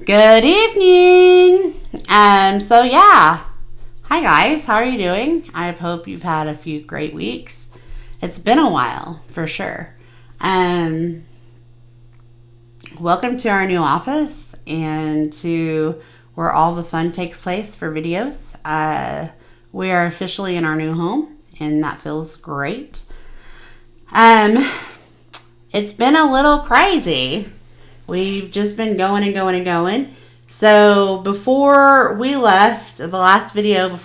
Good evening. So yeah. Hi guys, how are you doing? I hope you've had a few great weeks. It's been a while, for sure. Um, Welcome to our new office and to where all the fun takes place for videos. We are officially in our new home, and that feels great. Um, it's been a little crazy. We've just been going and going and going. So before we left, the last video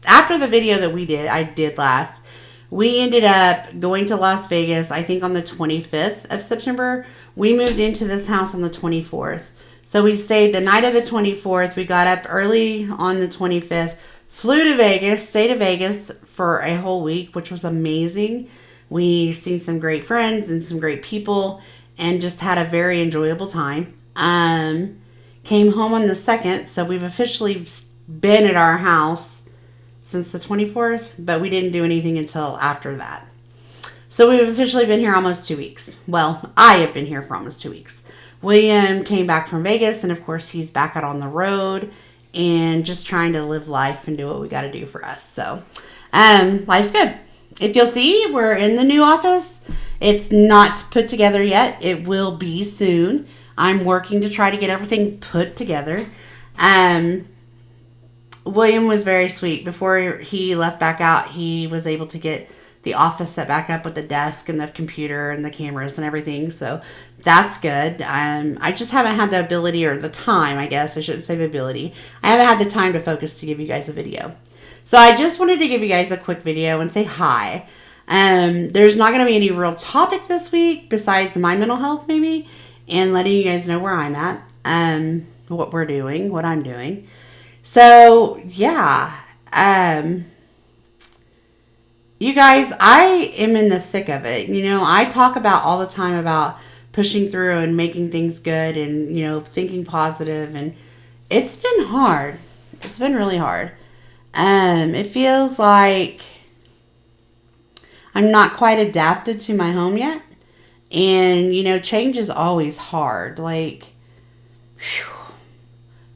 after the video that I did last, we ended up going to Las Vegas, I think on the 25th of September. We moved into this house on the 24th. So we stayed the night of the 24th. We got up early on the 25th, flew to Vegas, stayed to Vegas for a whole week, which was amazing. We seen some great friends and some great people and just had a very enjoyable time. Came home on the 2nd, so we've officially been at our house since the 24th, but we didn't do anything until after that. So we've officially been here almost 2 weeks. Well, I have been here for almost 2 weeks. William came back from Vegas, and of course he's back out on the road and just trying to live life and do what we got to do for us. So life's good. If you'll see, we're in the new office. It's not put together yet. It will be soon. I'm working to try to get everything put together. William was very sweet. Before he left back out, he was able to get the office set back up with the desk and the computer and the cameras and everything. So that's good. I just haven't had the ability or the time, I guess. I shouldn't say the ability. I haven't had the time to focus to give you guys a video. So I just wanted to give you guys a quick video and say hi. There's not going to be any real topic this week besides my mental health maybe and letting you guys know where I'm at, what we're doing, what I'm doing. So yeah, you guys, I am in the thick of it. You know, I talk about all the time about pushing through and making things good and, you know, thinking positive, and it's been hard. It's been really hard. It feels like I'm not quite adapted to my home yet. And, you know, change is always hard. Like, whew,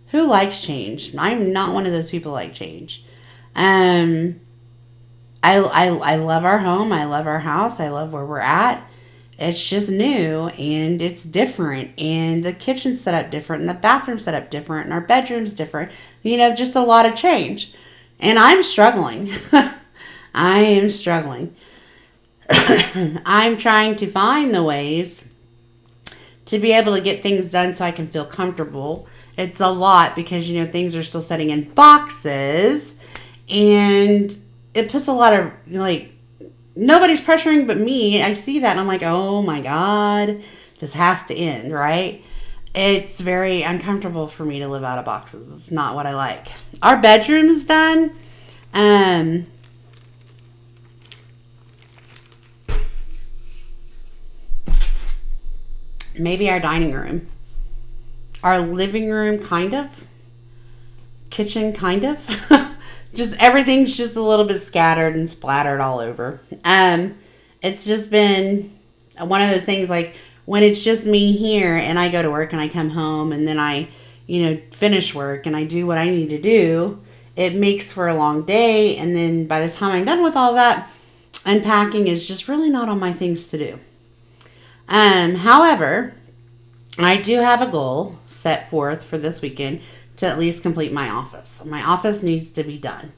who likes change? I'm not one of those people like change. I love our home. I love our house. I love where we're at. It's just new and it's different. And the kitchen's set up different and the bathroom's set up different and our bedroom's different. You know, just a lot of change. And I'm struggling. I am struggling. I'm trying to find the ways to be able to get things done so I can feel comfortable. It's a lot because, you know, things are still sitting in boxes and it puts a lot of, like, nobody's pressuring but me. I see that and I'm like, oh my God, this has to end, right? It's very uncomfortable for me to live out of boxes. It's not what I like. Our bedroom's done. Maybe our dining room. Our living room, kind of. Kitchen, kind of. Just everything's just a little bit scattered and splattered all over. It's just been one of those things, like when it's just me here and I go to work and I come home and then I, you know, finish work and I do what I need to do, it makes for a long day. And then by the time I'm done with all that, unpacking is just really not on my things to do. However, I do have a goal set forth for this weekend to at least complete my office. My office needs to be done.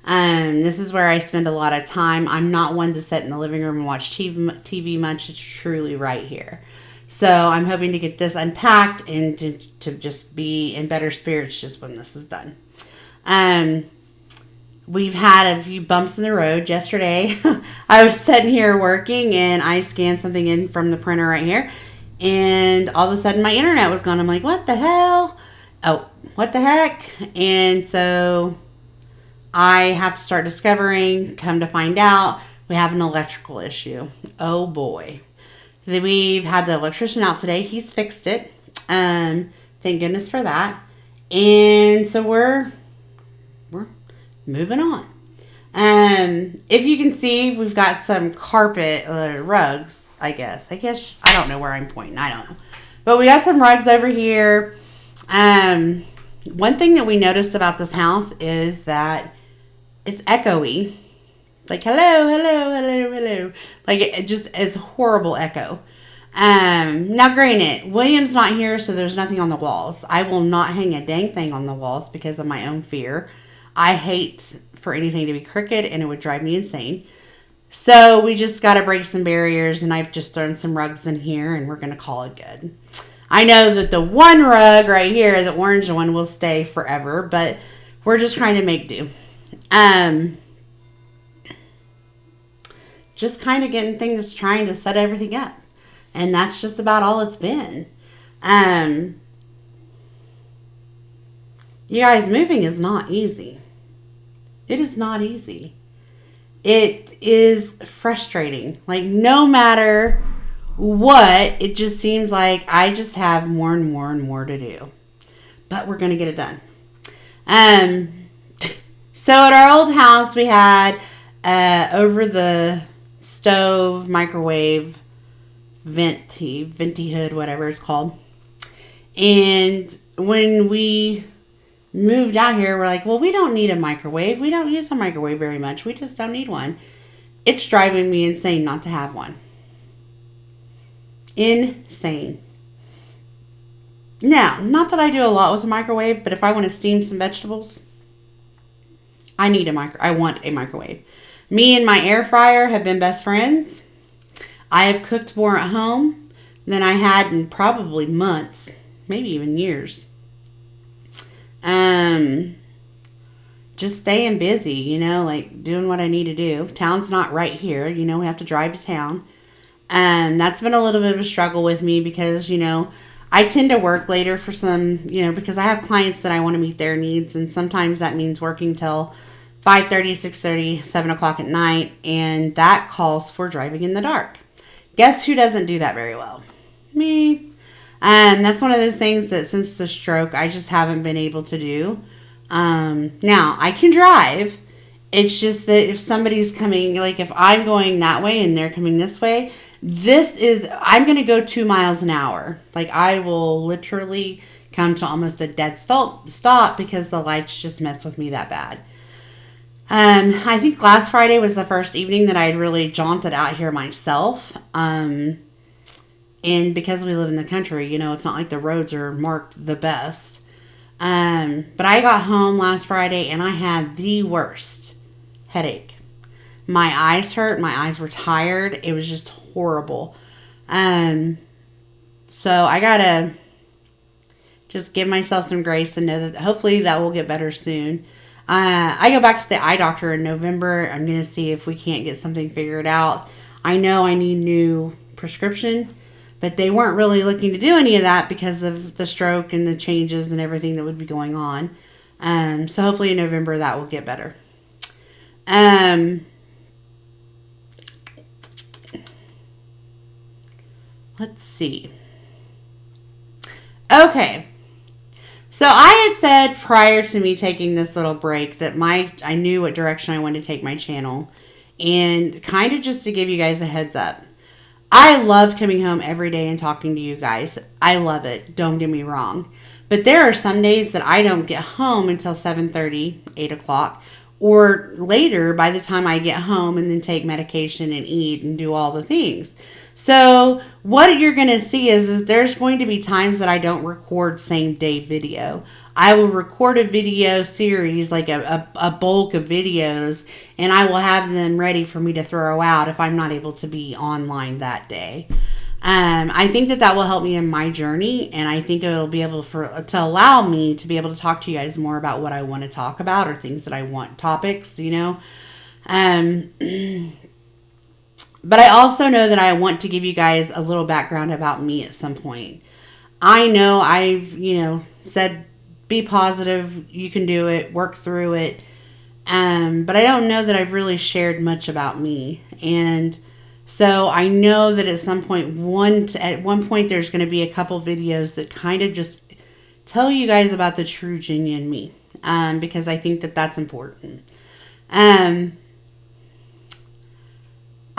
This is where I spend a lot of time. I'm not one to sit in the living room and watch TV much. It's truly right here. So I'm hoping to get this unpacked and to just be in better spirits just when this is done. We've had a few bumps in the road. Yesterday, I was sitting here working and I scanned something in from the printer right here. And all of a sudden my internet was gone. I'm like, what the hell? Oh, what the heck? And so I have to start discovering, come to find out, we have an electrical issue. Oh boy. We've had the electrician out today. He's fixed it. Thank goodness for that. And so we're moving on. If you can see, we've got some carpet rugs, I guess. I don't know where I'm pointing. I don't know. But we got some rugs over here. One thing that we noticed about this house is that it's echoey. Like, hello, hello, hello, hello. Like, it just is horrible echo. Now granted, William's not here, so there's nothing on the walls. I will not hang a dang thing on the walls because of my own fear. I hate for anything to be crooked, and it would drive me insane. So we just got to break some barriers, and I've just thrown some rugs in here, and we're going to call it good. I know that the one rug right here, the orange one, will stay forever, but we're just trying to make do. Just kind of getting things, trying to set everything up. And that's just about all it's been. You guys, moving is not easy. It is not easy. It is frustrating. Like, no matter what, it just seems like I just have more and more and more to do. But we're going to get it done. So at our old house, we had over the stove, microwave, venti hood, whatever it's called. And when we moved out here, we're like, well, we don't need a microwave. We don't use a microwave very much. We just don't need one. It's driving me insane not to have one. Insane. Now, not that I do a lot with a microwave, but if I want to steam some vegetables, I want a microwave. Me and my air fryer have been best friends. I have cooked more at home than I had in probably months, maybe even years. Just staying busy, like doing what I need to do. Town's not right here. We have to drive to town. That's been a little bit of a struggle with me because, I tend to work later for some, because I have clients that I want to meet their needs. And sometimes that means working till 5:30, 6:30, 7 o'clock at night. And that calls for driving in the dark. Guess who doesn't do that very well? Me. That's one of those things that since the stroke, I just haven't been able to do. Now, I can drive. It's just that if somebody's coming, like if I'm going that way and they're coming this way, I'm going to go 2 miles an hour. Like I will literally come to almost a dead stop because the lights just mess with me that bad. I think last Friday was the first evening that I'd really jaunted out here myself. And because we live in the country, it's not like the roads are marked the best. But I got home last Friday and I had the worst headache. My eyes hurt. My eyes were tired. It was just horrible. So I gotta just give myself some grace and know that hopefully that will get better soon. I go back to the eye doctor in November. I'm going to see if we can't get something figured out. I know I need new prescription, but they weren't really looking to do any of that because of the stroke and the changes and everything that would be going on. So hopefully in November that will get better. Let's see. Okay. So I had said prior to me taking this little break that I knew what direction I wanted to take my channel. And kind of just to give you guys a heads up. I love coming home every day and talking to you guys. I love it. Don't get me wrong. But there are some days that I don't get home until 7:30, 8 o'clock. Or later by the time I get home and then take medication and eat and do all the things. So what you're going to see is there's going to be times that I don't record same day video. I will record a video series, like a bulk of videos, and I will have them ready for me to throw out if I'm not able to be online that day. I think that will help me in my journey, and I think it'll be able to allow me to be able to talk to you guys more about what I want to talk about or things that I want, topics, But I also know that I want to give you guys a little background about me at some point. I know I've, said be positive, you can do it, work through it. But I don't know that I've really shared much about me. And so I know that at some point, at one point, there's going to be a couple videos that kind of just tell you guys about the true, genuine me. Because I think that that's important.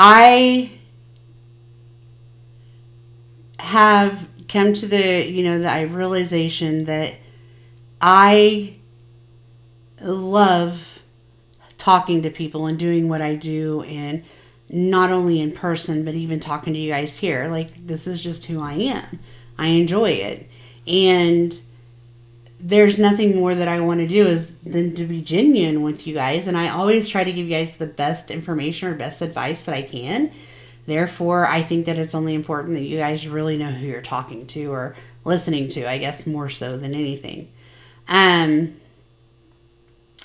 I have come to the, the realization that I love talking to people and doing what I do, and not only in person, but even talking to you guys here. Like, this is just who I am. I enjoy it. And there's nothing more that I want to do than to be genuine with you guys. And I always try to give you guys the best information or best advice that I can. Therefore, I think that it's only important that you guys really know who you're talking to or listening to, I guess, more so than anything.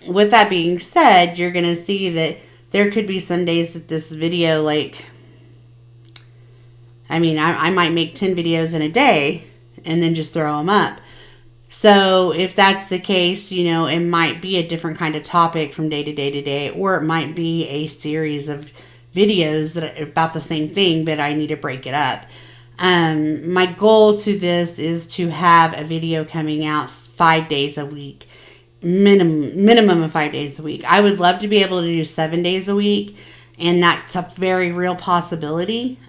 With that being said, you're going to see that there could be some days that this video, like, I might make 10 videos in a day and then just throw them up. So if that's the case, it might be a different kind of topic from day to day to day, or it might be a series of videos that are about the same thing, but I need to break it up. My goal to this is to have a video coming out 5 days a week, minimum of 5 days a week. I would love to be able to do 7 days a week, and that's a very real possibility.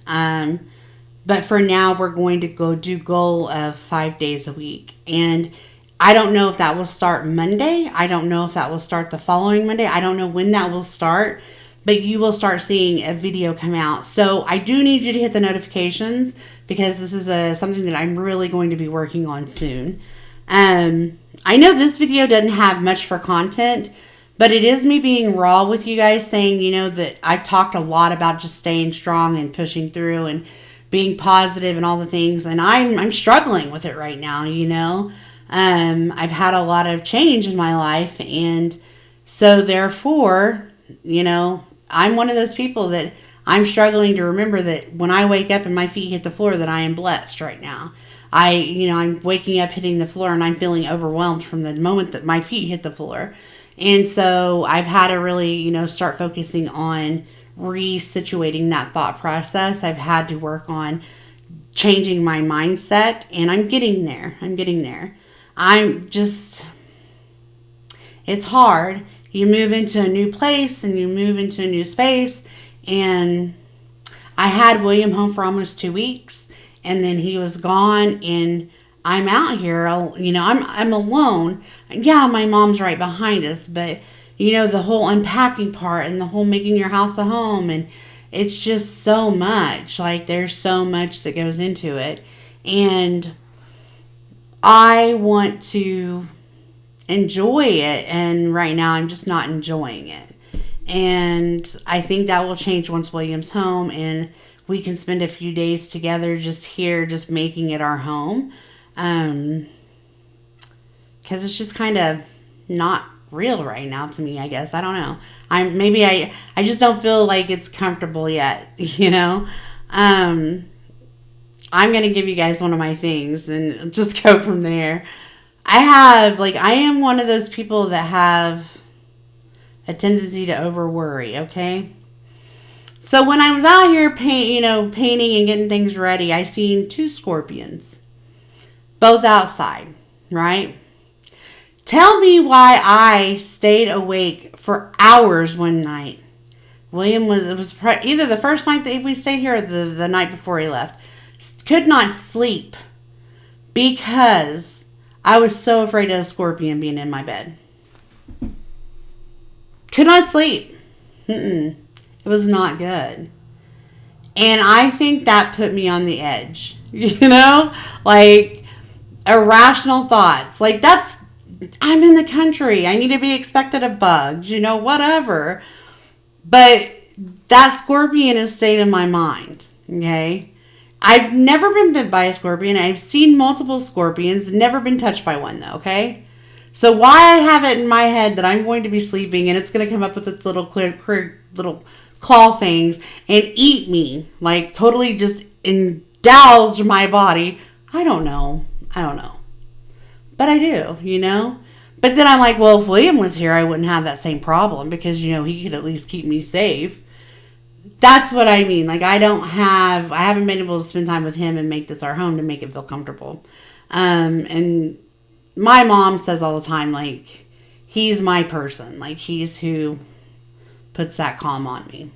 But for now, we're going to go do goal of 5 days a week. And I don't know if that will start Monday. I don't know if that will start the following Monday. I don't know when that will start. But you will start seeing a video come out. So I do need you to hit the notifications, because this is something that I'm really going to be working on soon. I know this video doesn't have much for content, but it is me being raw with you guys, saying, that I've talked a lot about just staying strong and pushing through and being positive and all the things, and I'm struggling with it right now. I've had a lot of change in my life, and so therefore, I'm one of those people that I'm struggling to remember that when I wake up and my feet hit the floor, that I am blessed right now. I'm waking up, hitting the floor, and I'm feeling overwhelmed from the moment that my feet hit the floor. And so I've had to really, start focusing on resituating that thought process. I've had to work on changing my mindset, and I'm getting there. It's hard. You move into a new place and you move into a new space, and I had William home for almost 2 weeks, and then he was gone, and I'm out here, I'm alone. Yeah, my mom's right behind us, but the whole unpacking part and the whole making your house a home, and it's just so much. Like, there's so much that goes into it, and I want to enjoy it, and right now I'm just not enjoying it. And I think that will change once William's home and we can spend a few days together just here, just making it our home. Because it's just kind of not real right now to me, I guess. I don't know. I just don't feel like it's comfortable yet, I'm going to give you guys one of my things and just go from there. I am one of those people that have a tendency to over worry, okay? So when I was out here painting and getting things ready, I seen 2 scorpions, both outside, right? Tell me why I stayed awake for hours one night. William was either the first night that we stayed here or the night before he left. Could not sleep because I was so afraid of a scorpion being in my bed. Could not sleep. It was not good. And I think that put me on the edge. Like, irrational thoughts. Like, I'm in the country. I need to be expected of bugs, whatever. But that scorpion has stayed in my mind, okay? I've never been bit by a scorpion. I've seen multiple scorpions, never been touched by one, though, okay? So why I have it in my head that I'm going to be sleeping and it's going to come up with its little little claw things and eat me, like totally just indulge my body, I don't know. But I do, But then I'm like, well, if William was here, I wouldn't have that same problem because, he could at least keep me safe. That's what I mean. Like, I haven't been able to spend time with him and make this our home to make it feel comfortable. And my mom says all the time, like, he's my person. Like, he's who puts that calm on me.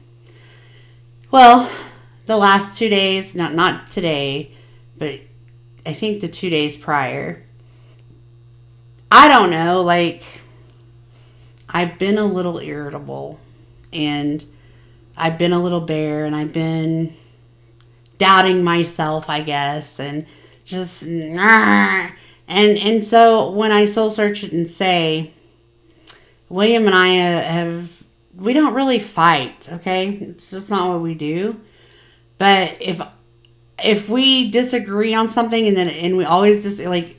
Well, the last 2 days, not today, but I think the 2 days prior. I don't know, like, I've been a little irritable, and I've been a little bare, and I've been doubting myself, I guess, and just, and so when I soul search it and say, William and I we don't really fight, okay? It's just not what we do. But if we disagree on something and we always just, like,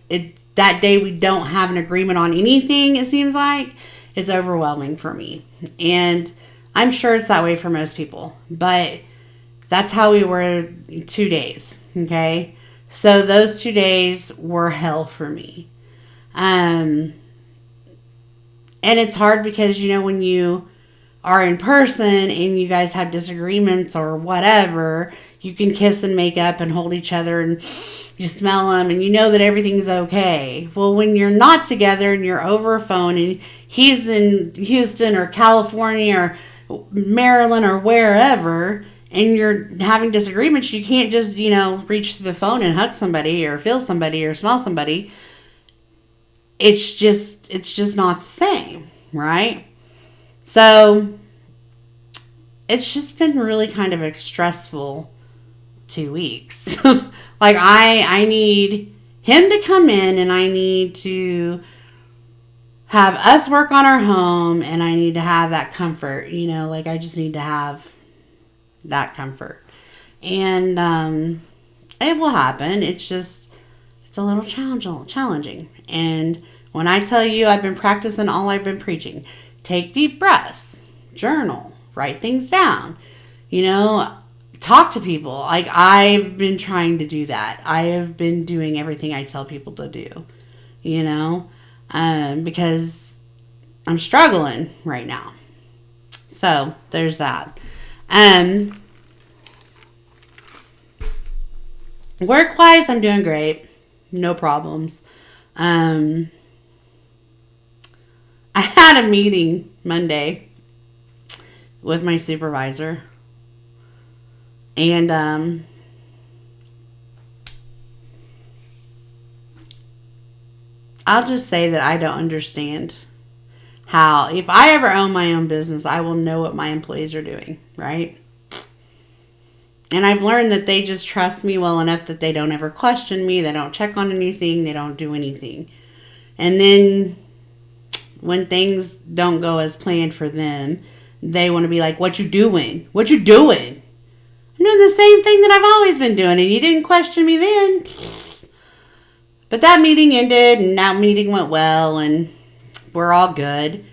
that day we don't have an agreement on anything, it seems like, it's overwhelming for me. And I'm sure it's that way for most people. But that's how we were 2 days, okay? So those 2 days were hell for me. And it's hard because, when you are in person and you guys have disagreements or whatever, you can kiss and make up and hold each other and you smell them and you know that everything's okay. Well, when you're not together and you're over a phone and he's in Houston or California or Maryland or wherever, and you're having disagreements, you can't just, reach to the phone and hug somebody or feel somebody or smell somebody. It's just not the same, right? So it's just been really kind of a stressful 2 weeks. Like I need him to come in and I need to have us work on our home and I need to have that comfort, like I just need to have that comfort. And it will happen. It's a little challenging. And when I tell you I've been practicing all I've been preaching, take deep breaths, journal, write things down, talk to people. Like I've been trying to do that. I have been doing everything I tell people to do, because I'm struggling right now. So there's that. Work-wise, I'm doing great. No problems. I had a meeting Monday with my supervisor. And I'll just say that I don't understand how, if I ever own my own business, I will know what my employees are doing, right? And I've learned that they just trust me well enough that they don't ever question me. They don't check on anything. They don't do anything. And then when things don't go as planned for them, they want to be like, what you doing? What you doing? I'm doing the same thing that I've always been doing, and you didn't question me then. But that meeting ended, and that meeting went well, and we're all good.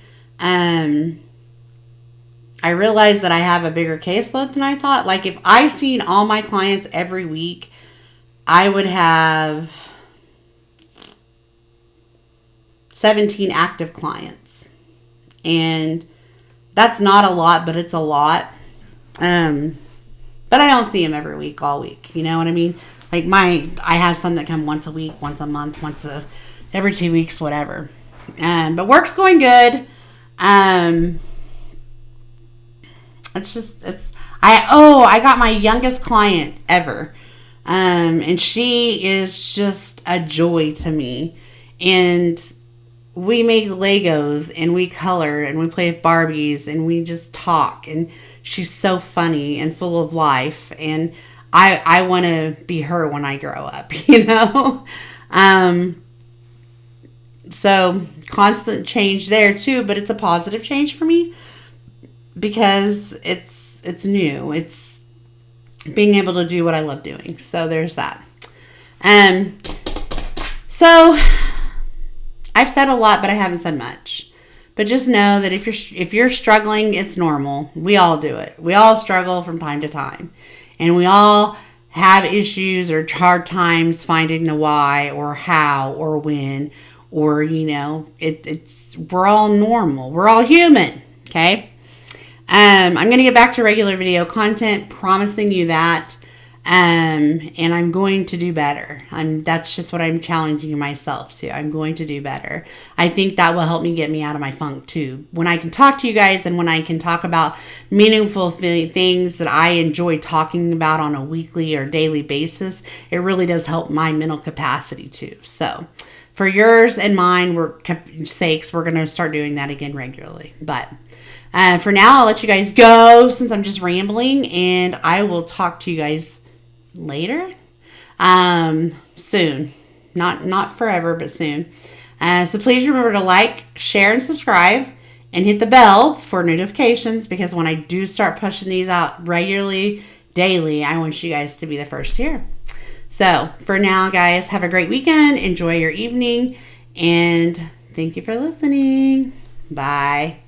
I realized that I have a bigger caseload than I thought. Like, if I seen all my clients every week, I would have 17 active clients. And that's not a lot, but it's a lot. But I don't see them every week, all week. You know what I mean? Like I have some that come once a week, once a month, every 2 weeks, whatever. But work's going good. I got my youngest client ever. And she is just a joy to me. And we make Legos and we color and we play with Barbies and we just talk, and she's so funny and full of life, and I want to be her when I grow up, So constant change there too, but it's a positive change for me because it's new. It's being able to do what I love doing. So there's that. So I've said a lot, but I haven't said much. But just know that if you're struggling, it's normal. We all do it. We all struggle from time to time. And we all have issues or hard times finding the why or how or when, or, we're all normal. We're all human. Okay. I'm going to get back to regular video content, promising you that. And I'm going to do better. That's just what I'm challenging myself to. I'm going to do better. I think that will help me get me out of my funk too. When I can talk to you guys and when I can talk about meaningful things that I enjoy talking about on a weekly or daily basis, it really does help my mental capacity too. So for yours and mine, we're going to start doing that again regularly. But for now, I'll let you guys go since I'm just rambling, and I will talk to you guys later, soon, not forever, but soon. So please remember to like, share, and subscribe, and hit the bell for notifications, because when I do start pushing these out regularly, daily, I want you guys to be the first to hear. So for now, guys, have a great weekend, enjoy your evening, and thank you for listening. Bye.